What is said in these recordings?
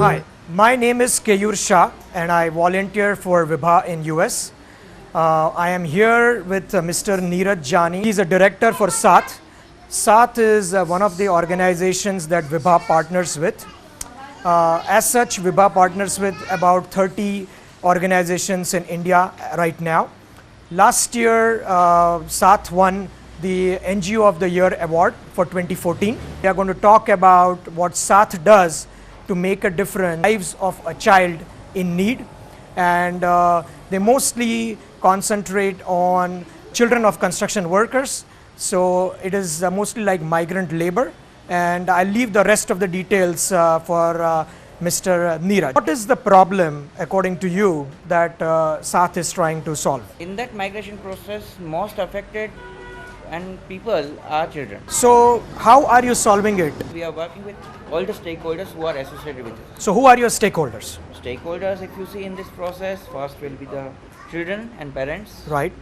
Hi, my name is Keyur Shah and I volunteer for Vibha in US. I am here with Mr. Neeraj Jani. He's a director for SAATH. SAATH is one of the organizations that Vibha partners with. As such, Vibha partners with about 30 organizations in India right now. Last year, SAATH won the NGO of the Year award for 2014. We are going to talk about what SAATH does to make a difference in the lives of a child in need, and they mostly concentrate on children of construction workers. So it is mostly like migrant labor, and I'll leave the rest of the details for Mr. Neeraj. What is the problem, according to you, that SAATH is trying to solve? In that migration process, most affected and people are children. So how are you solving it? We are working with all the stakeholders who are associated with it. So who are your stakeholders? Stakeholders, if you see in this process, first will be the children and parents. Right.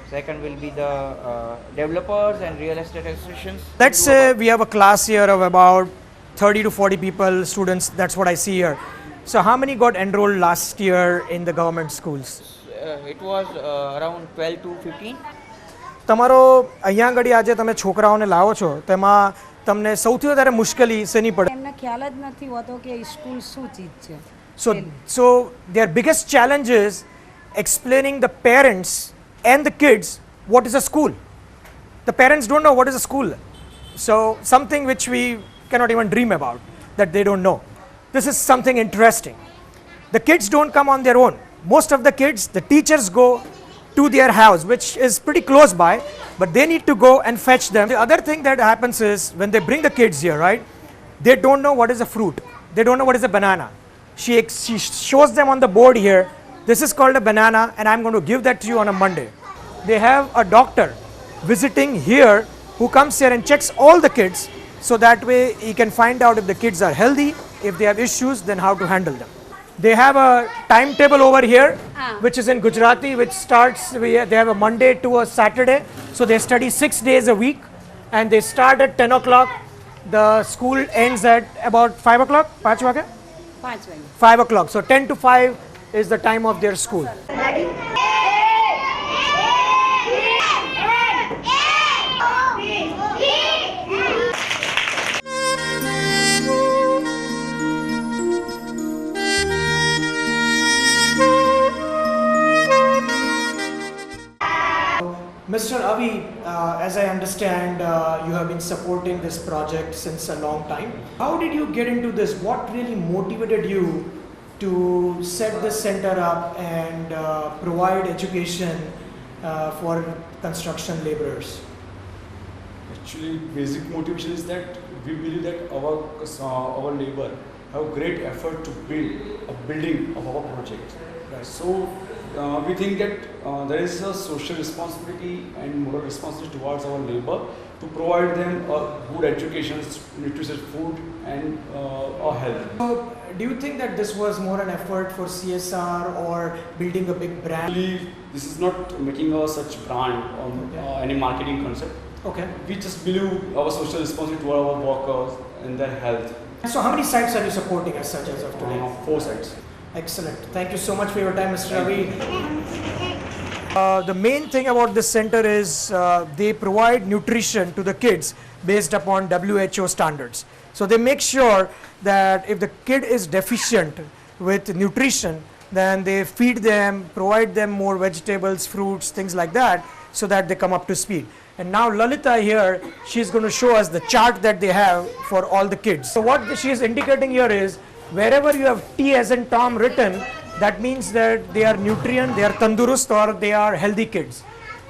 Second will be the developers and real estate associations. Let's say we have a class here of about 30 to 40 people, students, that's what I see here. So how many got enrolled last year in the government schools? It was around 12 to 15. તમારો અહીંયા ઘડી આજે તમે છોકરાઓને લાવો છો તેમાં તમને સૌથી વધારે મુશ્કેલી શેની પડે? એમને ખ્યાલ જ નથી હોતો કે સ્કૂલ શું ચીજ છે. So their biggest challenge is explaining the parents and the kids what is a school. The parents don't know what is a school. So something which we cannot even dream about, that they don't know. This is something interesting. The kids don't come on their own. Most of the kids, the teachers go to their house, which is pretty close by, but they need to go and fetch them. The other thing that happens is when they bring the kids here, right, they don't know what is a fruit. They don't know what is a banana. She shows them on the board here, this is called a banana and I'm going to give that to you on a Monday. They have a doctor visiting here who comes here and checks all the kids, so that way he can find out if the kids are healthy, if they have issues, then how to handle them. They have a timetable over here, which is in Gujarati, which starts, they have a Monday to a Saturday. So they study 6 days a week and they start at 10 o'clock. The school ends at about 5 o'clock, 5 o'clock? 5 o'clock. So 10 to 5 is the time of their school. Mr. Avi, as I understand, you have been supporting this project since a long time. How did you get into this? What really motivated you to set this center up and provide education for construction laborers? Actually, basic motivation is that we believe that our labor have great effort to build a building of our project. Right. So we think that there is a social responsibility and moral responsibility towards our labor to provide them a good education, nutritious food and a health. So do you think that this was more an effort for CSR or building a big brand? Actually, this is not making a such brand or any marketing concept. Okay. We just believe our social responsibility toward our workers and their health. So how many sites are you supporting as such as of today? 4 sites. Excellent. Thank you so much for your time, Mr. Ravi. The main thing about this center is they provide nutrition to the kids based upon WHO standards. So they make sure that if the kid is deficient with nutrition, then they feed them, provide them more vegetables, fruits, things like that, so that they come up to speed. And now Lalita here, she's going to show us the chart that they have for all the kids. So what she is indicating here is, wherever you have T as in Tom written, that means that they are nutrient, they are tandurust, or they are healthy kids.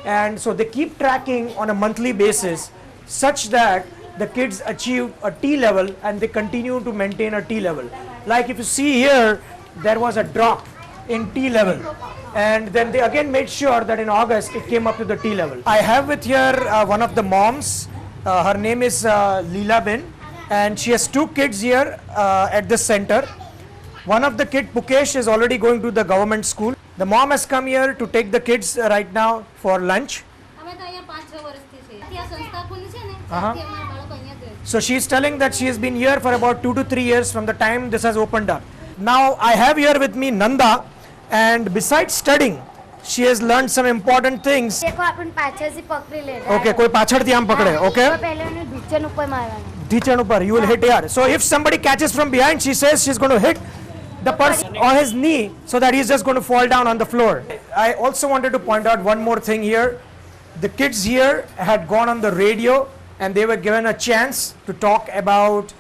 And so they keep tracking on a monthly basis such that the kids achieve a T level and they continue to maintain a T level. Like if you see here, there was a drop in T level. And then they again made sure that in August it came up to the T level. I have with here one of the moms. Her name is Leela Ben. And she has 2 kids here at this center. One of the kid, Pukesh, is already going to the government school. The mom has come here to take the kids right now for lunch. So she is telling that she has been here for about 2 to 3 years from the time this has opened up. Now I have here with me Nanda, and besides studying, she has learned some important things. देखो अपन પાછળથી પકડી લે Okay, કોઈ પાછળથી આમ પકડે. Okay. તો પહેલા એને ઢીચણ ઉપર મારવાનું Teacher upar, you will hit here. So if somebody catches from behind, she says she's going to hit the person on his knee so that he's just going to fall down on the floor. I also wanted to point out one more thing here. The kids here had gone on the radio and they were given a chance to talk about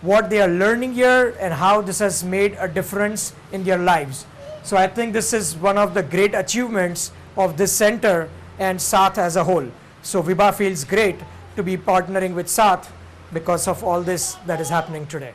what they are learning here and how this has made a difference in their lives. So I think this is one of the great achievements of this center and SAATH as a whole. So Vibha feels great to be partnering with SAATH because of all this that is happening today.